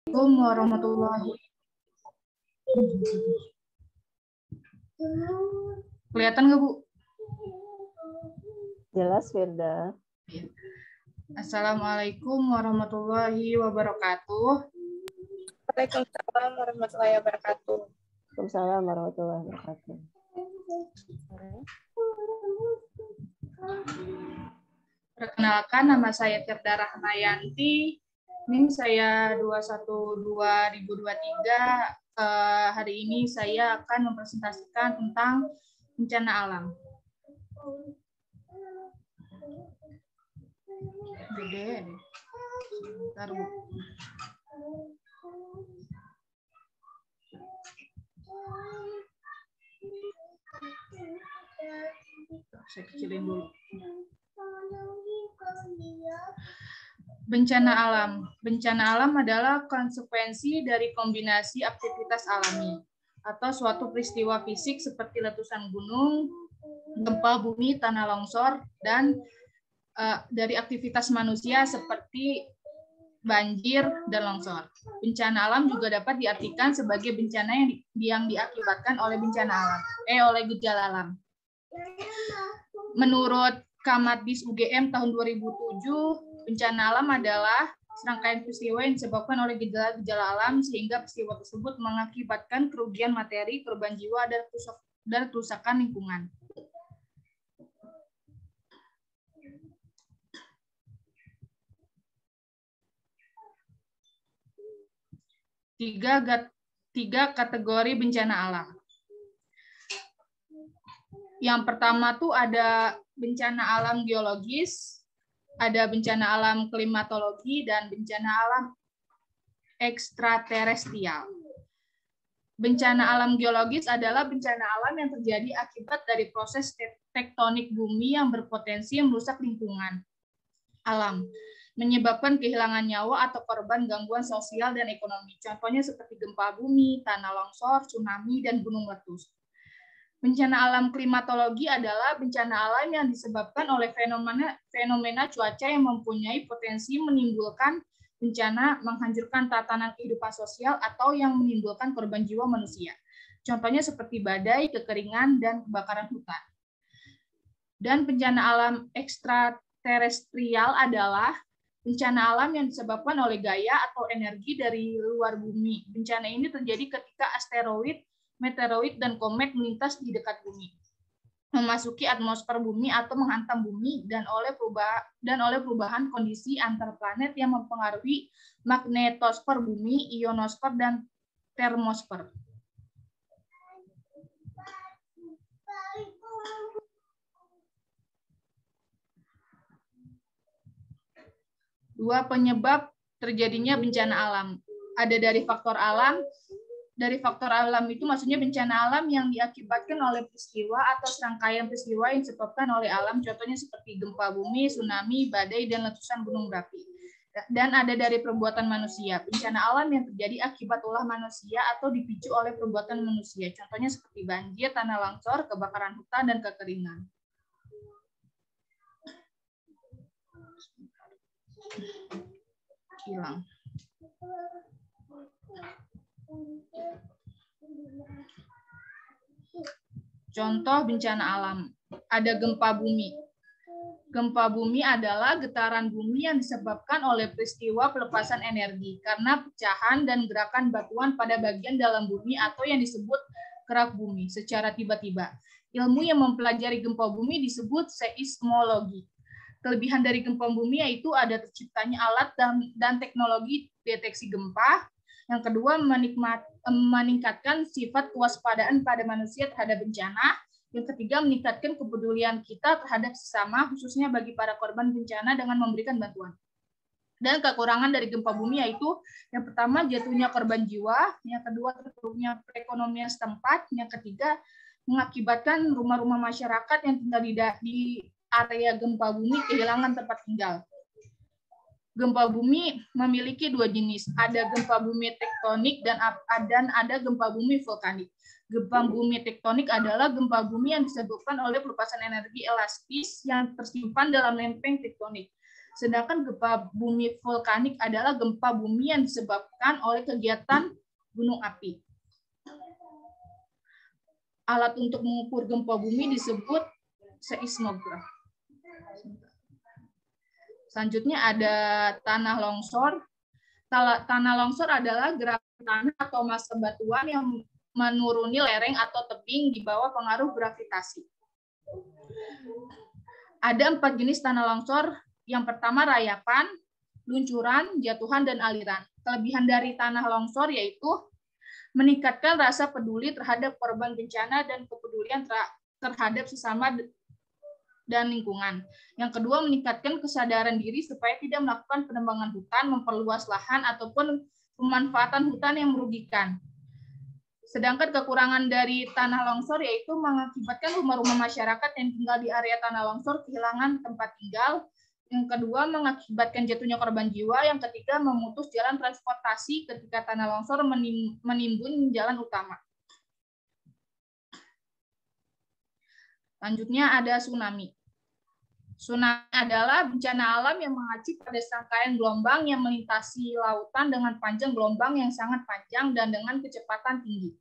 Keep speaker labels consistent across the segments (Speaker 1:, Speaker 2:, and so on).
Speaker 1: Assalamualaikum warahmatullahi. Kelihatan nggak, Bu?
Speaker 2: Jelas, Firda.
Speaker 1: Assalamualaikum warahmatullahi wabarakatuh.
Speaker 3: Waalaikumsalam warahmatullahi wabarakatuh.
Speaker 2: Waalaikumsalam warahmatullahi wabarakatuh.
Speaker 1: Perkenalkan, nama saya Firda Rahmayanti. Ini saya 21/2023. Hari ini saya akan mempresentasikan tentang bencana alam. Gede. Bentar, Bu. Saya kecilin dulu. Bencana alam. Bencana alam adalah konsekuensi dari kombinasi aktivitas alami atau suatu peristiwa fisik seperti letusan gunung, gempa bumi, tanah longsor, dan dari aktivitas manusia seperti banjir dan longsor. Bencana alam juga dapat diartikan sebagai bencana yang diakibatkan oleh oleh gejala alam. Menurut Kamatdis UGM tahun 2007, bencana alam adalah serangkaian peristiwa yang disebabkan oleh gejala-gejala alam sehingga peristiwa tersebut mengakibatkan kerugian materi, korban jiwa, dan kerusakan lingkungan. Tiga kategori bencana alam. Yang pertama tuh ada bencana alam geologis, ada bencana alam klimatologi, dan bencana alam ekstraterestrial. Bencana alam geologis adalah bencana alam yang terjadi akibat dari proses tektonik bumi yang berpotensi merusak lingkungan alam, menyebabkan kehilangan nyawa atau korban gangguan sosial dan ekonomi. Contohnya seperti gempa bumi, tanah longsor, tsunami, dan gunung meletus. Bencana alam klimatologi adalah bencana alam yang disebabkan oleh fenomena cuaca yang mempunyai potensi menimbulkan bencana, menghancurkan tatanan kehidupan sosial, atau yang menimbulkan korban jiwa manusia. Contohnya seperti badai, kekeringan, dan kebakaran hutan. Dan bencana alam ekstraterestrial adalah bencana alam yang disebabkan oleh gaya atau energi dari luar bumi. Bencana ini terjadi ketika asteroid, meteoroid, dan komet melintas di dekat bumi, memasuki atmosfer bumi atau menghantam bumi, dan oleh perubahan kondisi antar planet yang mempengaruhi magnetosfer bumi, ionosfer, dan termosfer. Dua penyebab terjadinya bencana alam. Ada dari faktor alam. Dari faktor alam itu maksudnya bencana alam yang diakibatkan oleh peristiwa atau serangkaian peristiwa yang disebabkan oleh alam, contohnya seperti gempa bumi, tsunami, badai, dan letusan gunung berapi. Dan ada dari perbuatan manusia, bencana alam yang terjadi akibat ulah manusia atau dipicu oleh perbuatan manusia, contohnya seperti banjir, tanah longsor, kebakaran hutan, dan kekeringan. Hilang. Contoh bencana alam, ada gempa bumi. Gempa bumi adalah getaran bumi yang disebabkan oleh peristiwa pelepasan energi karena pecahan dan gerakan batuan pada bagian dalam bumi atau yang disebut kerak bumi secara tiba-tiba. Ilmu yang mempelajari gempa bumi disebut seismologi. Kelebihan dari gempa bumi yaitu ada terciptanya alat dan teknologi deteksi gempa. Yang kedua, meningkatkan sifat kewaspadaan pada manusia terhadap bencana. Yang ketiga, meningkatkan kepedulian kita terhadap sesama, khususnya bagi para korban bencana dengan memberikan bantuan. Dan kekurangan dari gempa bumi yaitu, yang pertama, jatuhnya korban jiwa. Yang kedua, terpuruknya perekonomian setempat. Yang ketiga, mengakibatkan rumah-rumah masyarakat yang tinggal di area gempa bumi kehilangan tempat tinggal. Gempa bumi memiliki dua jenis, ada gempa bumi tektonik dan ada gempa bumi vulkanik. Gempa bumi tektonik adalah gempa bumi yang disebabkan oleh pelepasan energi elastis yang tersimpan dalam lempeng tektonik. Sedangkan gempa bumi vulkanik adalah gempa bumi yang disebabkan oleh kegiatan gunung api. Alat untuk mengukur gempa bumi disebut seismograf. Selanjutnya ada tanah longsor. Tanah longsor adalah gerakan tanah atau massa batuan yang menuruni lereng atau tebing di bawah pengaruh gravitasi. Ada 4 jenis tanah longsor. Yang pertama rayapan, luncuran, jatuhan, dan aliran. Kelebihan dari tanah longsor yaitu meningkatkan rasa peduli terhadap korban bencana dan kepedulian terhadap sesama dan lingkungan. Yang kedua, meningkatkan kesadaran diri supaya tidak melakukan penebangan hutan, memperluas lahan, ataupun pemanfaatan hutan yang merugikan. Sedangkan kekurangan dari tanah longsor yaitu mengakibatkan rumah-rumah masyarakat yang tinggal di area tanah longsor kehilangan tempat tinggal. Yang kedua, mengakibatkan jatuhnya korban jiwa. Yang ketiga, memutus jalan transportasi ketika tanah longsor menimbun jalan utama. Selanjutnya ada tsunami. Tsunami adalah bencana alam yang mengacu pada serangkaian gelombang yang melintasi lautan dengan panjang gelombang yang sangat panjang dan dengan kecepatan tinggi.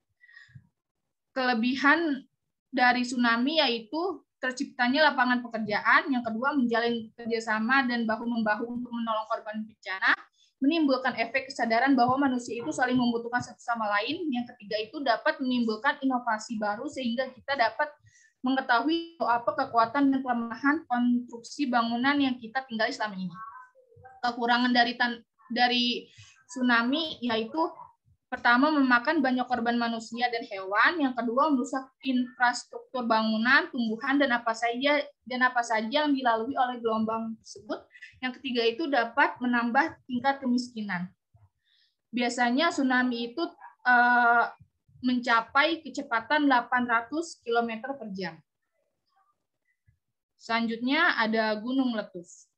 Speaker 1: Kelebihan dari tsunami yaitu terciptanya lapangan pekerjaan, yang kedua menjalin kerjasama dan bahu-membahu untuk menolong korban bencana, menimbulkan efek kesadaran bahwa manusia itu saling membutuhkan satu sama lain, yang ketiga itu dapat menimbulkan inovasi baru sehingga kita dapat mengetahui apa kekuatan dan kelemahan konstruksi bangunan yang kita tinggali selama ini. Kekurangan dari tsunami yaitu pertama, memakan banyak korban manusia dan hewan. Yang kedua, merusak infrastruktur bangunan, tumbuhan, dan apa saja yang dilalui oleh gelombang tersebut. Yang ketiga itu dapat menambah tingkat kemiskinan. Biasanya tsunami itu mencapai kecepatan 800 km per jam. Selanjutnya ada gunung meletus.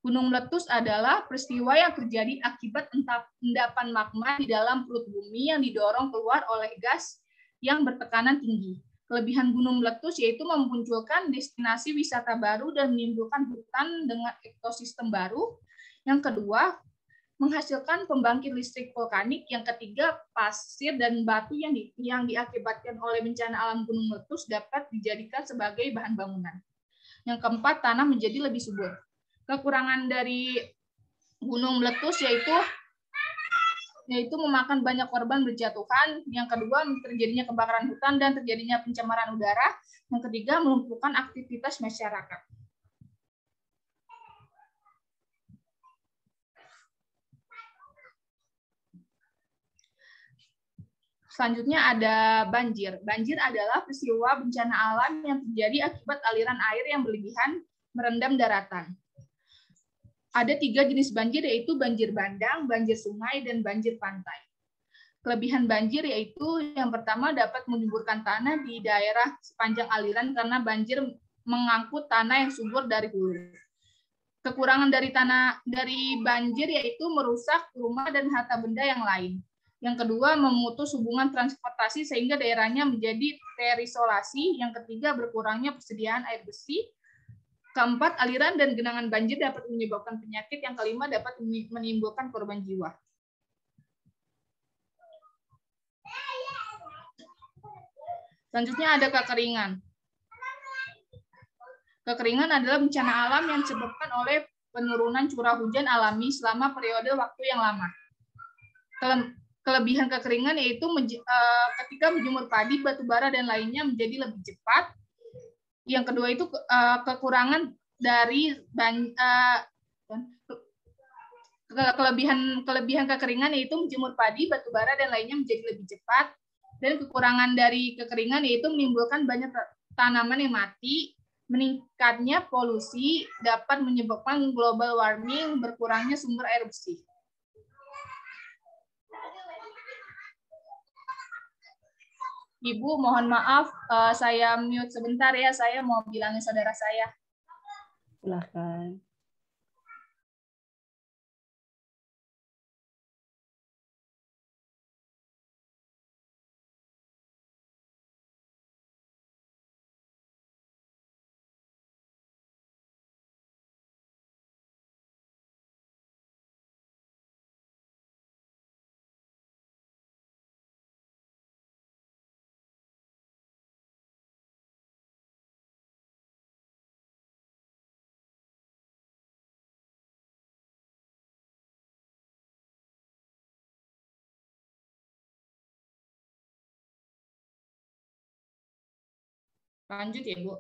Speaker 1: Gunung meletus adalah peristiwa yang terjadi akibat endapan magma di dalam perut bumi yang didorong keluar oleh gas yang bertekanan tinggi. Kelebihan gunung meletus yaitu memunculkan destinasi wisata baru dan menimbulkan hutan dengan ekosistem baru. Yang kedua, menghasilkan pembangkit listrik vulkanik. Yang ketiga, pasir dan batu yang diakibatkan oleh bencana alam gunung meletus dapat dijadikan sebagai bahan bangunan. Yang keempat, tanah menjadi lebih subur. Kekurangan dari gunung meletus yaitu memakan banyak korban berjatuhan. Yang kedua, terjadinya kebakaran hutan dan terjadinya pencemaran udara. Yang ketiga, melumpuhkan aktivitas masyarakat. Selanjutnya ada banjir. Banjir adalah peristiwa bencana alam yang terjadi akibat aliran air yang berlebihan merendam daratan. Ada 3 jenis banjir, yaitu banjir bandang, banjir sungai, dan banjir pantai. Kelebihan banjir yaitu yang pertama dapat menyuburkan tanah di daerah sepanjang aliran karena banjir mengangkut tanah yang subur dari hulu. Kekurangan dari banjir yaitu merusak rumah dan harta benda yang lain. Yang kedua, memutus hubungan transportasi sehingga daerahnya menjadi terisolasi. Yang ketiga, berkurangnya persediaan air bersih. Keempat, aliran dan genangan banjir dapat menyebabkan penyakit. Yang kelima, dapat menimbulkan korban jiwa. Selanjutnya ada kekeringan. Kekeringan adalah bencana alam yang disebabkan oleh penurunan curah hujan alami selama periode waktu yang lama. Kelebihan kekeringan yaitu ketika menjemur padi, batu bara, dan lainnya menjadi lebih cepat. Yang kedua itu kekurangan dari kelebihan kekeringan yaitu menjemur padi, batu bara, dan lainnya menjadi lebih cepat. Dan kekurangan dari kekeringan yaitu menimbulkan banyak tanaman yang mati, meningkatnya polusi, dapat menyebabkan global warming, berkurangnya sumber air bersih. Ibu, mohon maaf, saya mute sebentar ya, saya mau bilangin saudara saya.
Speaker 2: Silakan.
Speaker 1: Lanjut ya, Bu.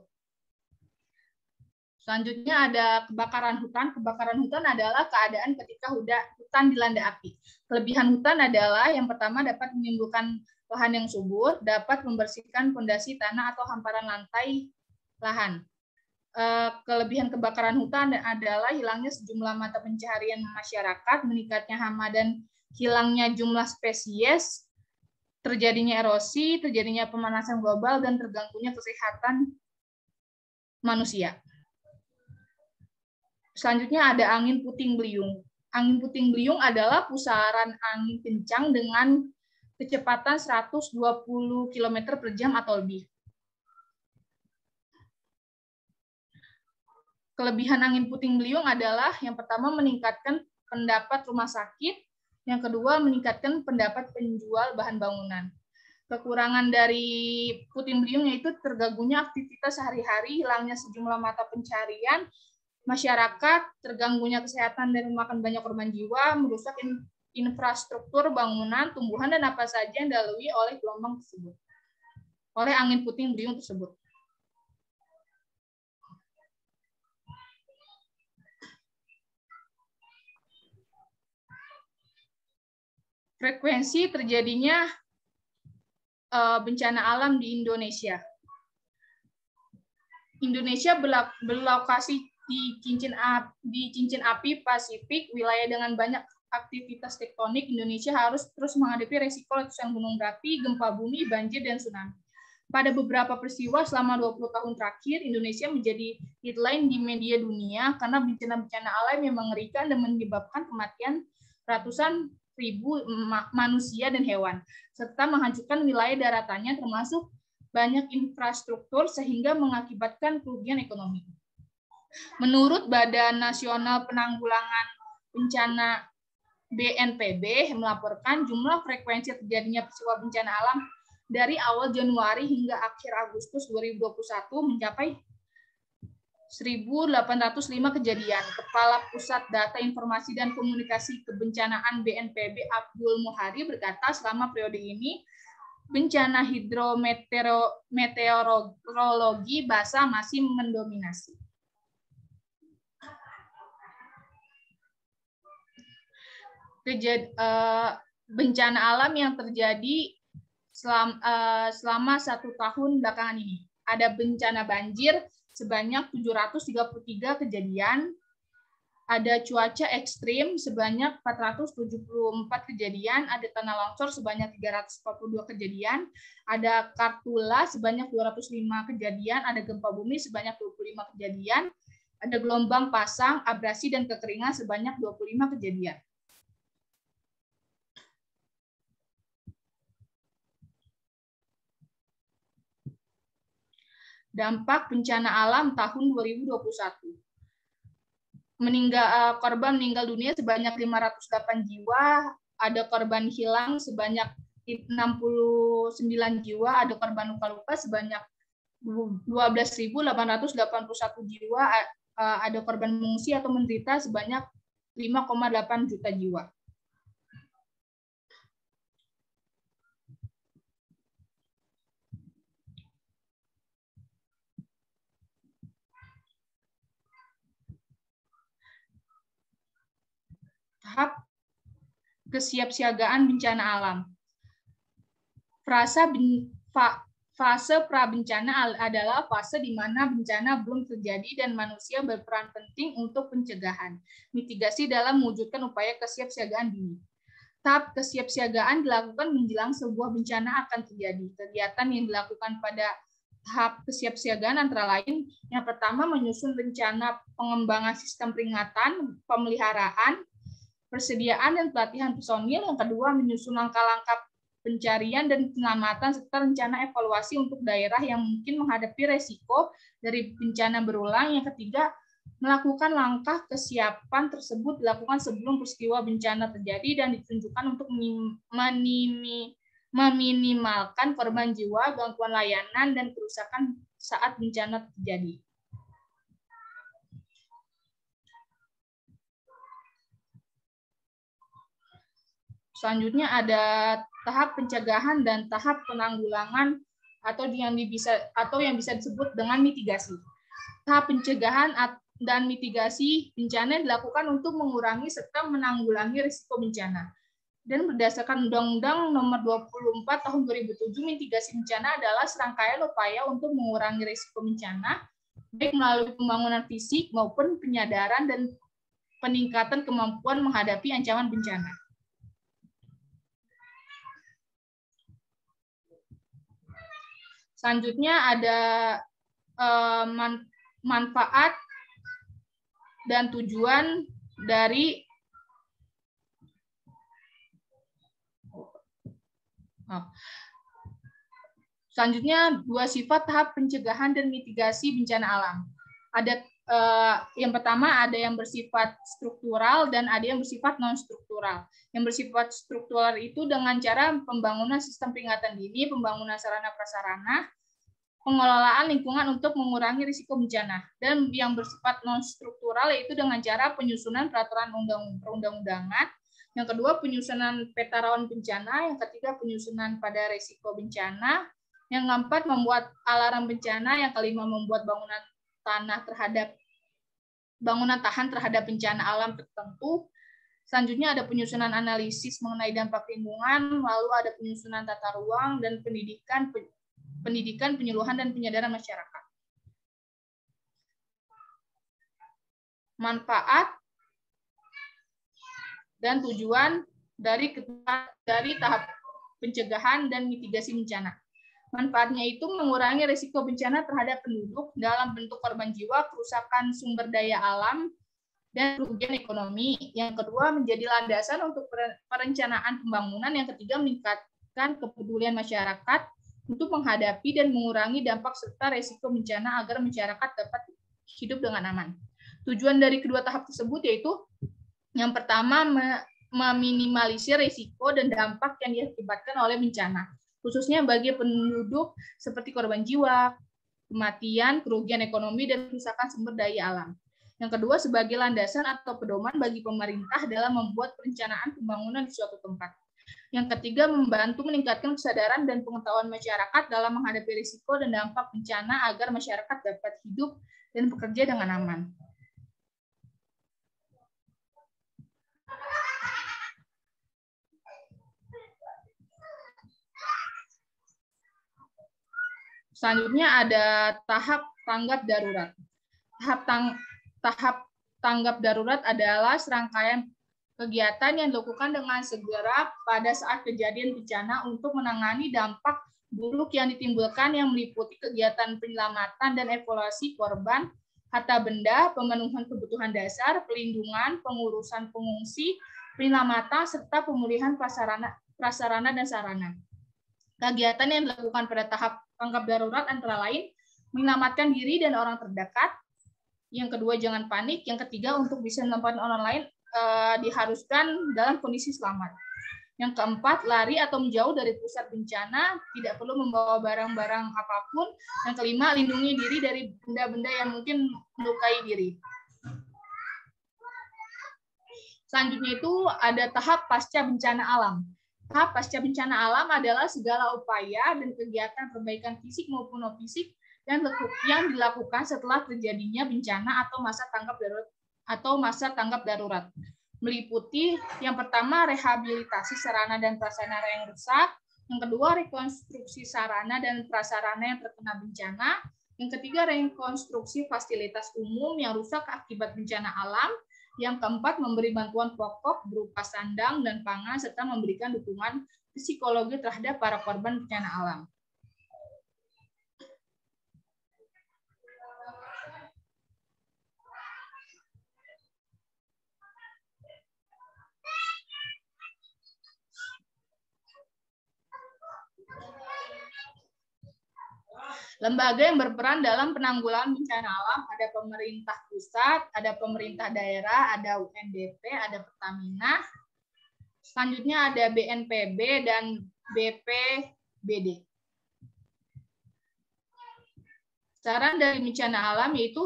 Speaker 1: Selanjutnya ada kebakaran hutan. Kebakaran hutan adalah keadaan ketika hutan dilanda api. Kelebihan hutan adalah yang pertama dapat menimbulkan lahan yang subur, dapat membersihkan fondasi tanah atau hamparan lantai lahan. Kelebihan kebakaran hutan adalah hilangnya sejumlah mata pencaharian masyarakat, meningkatnya hama dan hilangnya jumlah spesies, terjadinya erosi, terjadinya pemanasan global, dan terganggunya kesehatan manusia. Selanjutnya ada angin puting beliung. Angin puting beliung adalah pusaran angin kencang dengan kecepatan 120 km per jam atau lebih. Kelebihan angin puting beliung adalah yang pertama meningkatkan pendapat rumah sakit, yang kedua meningkatkan pendapat penjual bahan bangunan. Kekurangan dari puting beliung yaitu terganggunya aktivitas sehari-hari, hilangnya sejumlah mata pencaharian masyarakat, terganggunya kesehatan dan memakan banyak korban jiwa, merusak infrastruktur bangunan, tumbuhan, dan apa saja yang dilalui oleh gelombang tersebut, oleh angin puting beliung tersebut. Frekuensi terjadinya bencana alam di Indonesia. Indonesia berlokasi di cincin api Pasifik, wilayah dengan banyak aktivitas tektonik. Indonesia harus terus menghadapi resiko letusan gunung berapi, gempa bumi, banjir, dan tsunami. Pada beberapa peristiwa selama 20 tahun terakhir, Indonesia menjadi headline di media dunia karena bencana-bencana alam yang mengerikan dan menyebabkan kematian ratusan ribu manusia dan hewan, serta menghancurkan wilayah daratannya termasuk banyak infrastruktur sehingga mengakibatkan kerugian ekonomi. Menurut Badan Nasional Penanggulangan Bencana BNPB melaporkan jumlah frekuensi terjadinya peristiwa bencana alam dari awal Januari hingga akhir Agustus 2021 mencapai 1.805 kejadian. Kepala Pusat Data Informasi dan Komunikasi Kebencanaan BNPB Abdul Muhari berkata selama periode ini bencana hidrometeorologi basah masih mendominasi. Bencana alam yang terjadi selama 1 tahun belakangan ini. Ada bencana banjir sebanyak 733 kejadian, ada cuaca ekstrim sebanyak 474 kejadian, ada tanah longsor sebanyak 342 kejadian, ada kartula sebanyak 205 kejadian, ada gempa bumi sebanyak 25 kejadian, ada gelombang pasang, abrasi, dan kekeringan sebanyak 25 kejadian. Dampak bencana alam tahun 2021. Korban meninggal dunia sebanyak 508 jiwa, ada korban hilang sebanyak 69 jiwa, ada korban luka-luka sebanyak 12.881 jiwa, ada korban mengungsi atau menderita sebanyak 5,8 juta jiwa. Tahap kesiapsiagaan bencana alam. Fase prabencana adalah fase di mana bencana belum terjadi dan manusia berperan penting untuk pencegahan, mitigasi dalam mewujudkan upaya kesiapsiagaan dini. Tahap kesiapsiagaan dilakukan menjelang sebuah bencana akan terjadi. Kegiatan yang dilakukan pada tahap kesiapsiagaan antara lain, yang pertama menyusun rencana pengembangan sistem peringatan, pemeliharaan, persediaan dan pelatihan personil. Yang kedua, menyusun langkah-langkah pencarian dan penyelamatan serta rencana evaluasi untuk daerah yang mungkin menghadapi resiko dari bencana berulang. Yang ketiga, melakukan langkah kesiapan tersebut dilakukan sebelum peristiwa bencana terjadi dan ditunjukkan untuk meminimalkan korban jiwa, gangguan layanan, dan kerusakan saat bencana terjadi. Selanjutnya ada tahap pencegahan dan tahap penanggulangan atau yang bisa disebut dengan mitigasi. Tahap pencegahan dan mitigasi bencana dilakukan untuk mengurangi serta menanggulangi risiko bencana. Dan berdasarkan Undang-Undang Nomor 24 Tahun 2007, mitigasi bencana adalah serangkaian upaya untuk mengurangi risiko bencana, baik melalui pembangunan fisik maupun penyadaran dan peningkatan kemampuan menghadapi ancaman bencana. Selanjutnya ada manfaat dan tujuan dari selanjutnya dua sifat tahap pencegahan dan mitigasi bencana alam. Ada yang pertama ada yang bersifat struktural dan ada yang bersifat non struktural. Yang bersifat struktural itu dengan cara pembangunan sistem peringatan dini, pembangunan sarana prasarana, pengelolaan lingkungan untuk mengurangi risiko bencana. Dan yang bersifat non struktural yaitu dengan cara penyusunan peraturan perundang-undangan. Yang kedua, penyusunan peta rawan bencana. Yang ketiga, penyusunan pada risiko bencana. Yang keempat, membuat alarm bencana. Yang kelima, membuat bangunan tahan terhadap bencana alam tertentu. Selanjutnya ada penyusunan analisis mengenai dampak lingkungan, lalu ada penyusunan tata ruang dan pendidikan, penyuluhan dan penyadaran masyarakat. Manfaat dan tujuan dari tahap pencegahan dan mitigasi bencana. Manfaatnya itu mengurangi risiko bencana terhadap penduduk dalam bentuk korban jiwa, kerusakan sumber daya alam, dan kerugian ekonomi. Yang kedua, menjadi landasan untuk perencanaan pembangunan. Yang ketiga, meningkatkan kepedulian masyarakat untuk menghadapi dan mengurangi dampak serta risiko bencana agar masyarakat dapat hidup dengan aman. Tujuan dari kedua tahap tersebut yaitu yang pertama, meminimalisir risiko dan dampak yang diakibatkan oleh bencana, khususnya bagi penduduk seperti korban jiwa, kematian, kerugian ekonomi, dan kerusakan sumber daya alam. Yang kedua, sebagai landasan atau pedoman bagi pemerintah dalam membuat perencanaan pembangunan di suatu tempat. Yang ketiga, membantu meningkatkan kesadaran dan pengetahuan masyarakat dalam menghadapi risiko dan dampak bencana agar masyarakat dapat hidup dan bekerja dengan aman. Selanjutnya ada tahap tanggap darurat. Tahap tanggap darurat adalah serangkaian kegiatan yang dilakukan dengan segera pada saat kejadian bencana untuk menangani dampak buruk yang ditimbulkan, yang meliputi kegiatan penyelamatan dan evaluasi korban, harta benda, pemenuhan kebutuhan dasar, pelindungan, pengurusan pengungsi, penyelamatan, serta pemulihan prasarana dan sarana. Kegiatan yang dilakukan pada tahap tanggap darurat antara lain menyelamatkan diri dan orang terdekat. Yang kedua, jangan panik. Yang ketiga, untuk bisa menyelamatkan orang lain diharuskan dalam kondisi selamat. Yang keempat, lari atau menjauh dari pusat bencana, tidak perlu membawa barang-barang apapun. Yang kelima, lindungi diri dari benda-benda yang mungkin melukai diri. Selanjutnya itu ada tahap pasca bencana alam. Tahap pasca bencana alam adalah segala upaya dan kegiatan perbaikan fisik maupun non fisik yang dilakukan setelah terjadinya bencana atau masa tanggap darurat. Meliputi yang pertama, rehabilitasi sarana dan prasarana yang rusak. Yang kedua, rekonstruksi sarana dan prasarana yang terkena bencana. Yang ketiga, rekonstruksi fasilitas umum yang rusak akibat bencana alam. Yang keempat, memberi bantuan pokok berupa sandang dan pangan, serta memberikan dukungan psikologi terhadap para korban bencana alam. Lembaga yang berperan dalam penanggulangan bencana alam ada pemerintah pusat, ada pemerintah daerah, ada UNDP, ada Pertamina. Selanjutnya ada BNPB dan BPBD. Saran dari bencana alam yaitu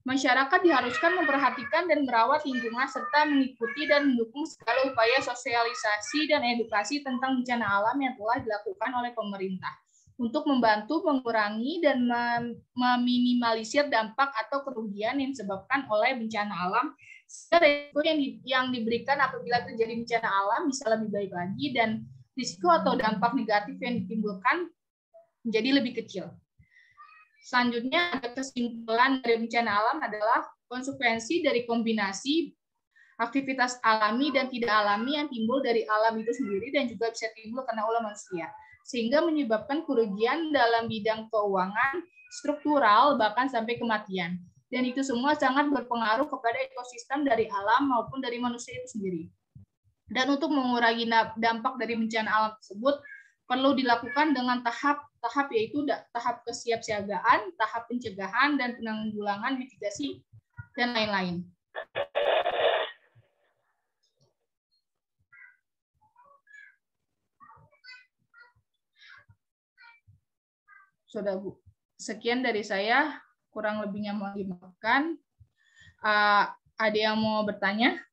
Speaker 1: masyarakat diharuskan memperhatikan dan merawat lingkungan serta mengikuti dan mendukung segala upaya sosialisasi dan edukasi tentang bencana alam yang telah dilakukan oleh pemerintah. untuk membantu mengurangi dan meminimalisir dampak atau kerugian yang disebabkan oleh bencana alam, sehingga risiko yang diberikan apabila terjadi bencana alam bisa lebih baik lagi dan risiko atau dampak negatif yang ditimbulkan menjadi lebih kecil. Selanjutnya, ada kesimpulan dari bencana alam adalah konsekuensi dari kombinasi aktivitas alami dan tidak alami yang timbul dari alam itu sendiri dan juga bisa timbul karena ulah manusia, sehingga menyebabkan kerugian dalam bidang keuangan, struktural, bahkan sampai kematian. Dan itu semua sangat berpengaruh kepada ekosistem dari alam maupun dari manusia itu sendiri. Dan untuk mengurangi dampak dari bencana alam tersebut, perlu dilakukan dengan tahap yaitu tahap kesiapsiagaan, tahap pencegahan dan penanggulangan, mitigasi, dan lain-lain. Sudah, Bu. Sekian dari saya, kurang lebihnya mohon dimaafkan. Ada yang mau bertanya?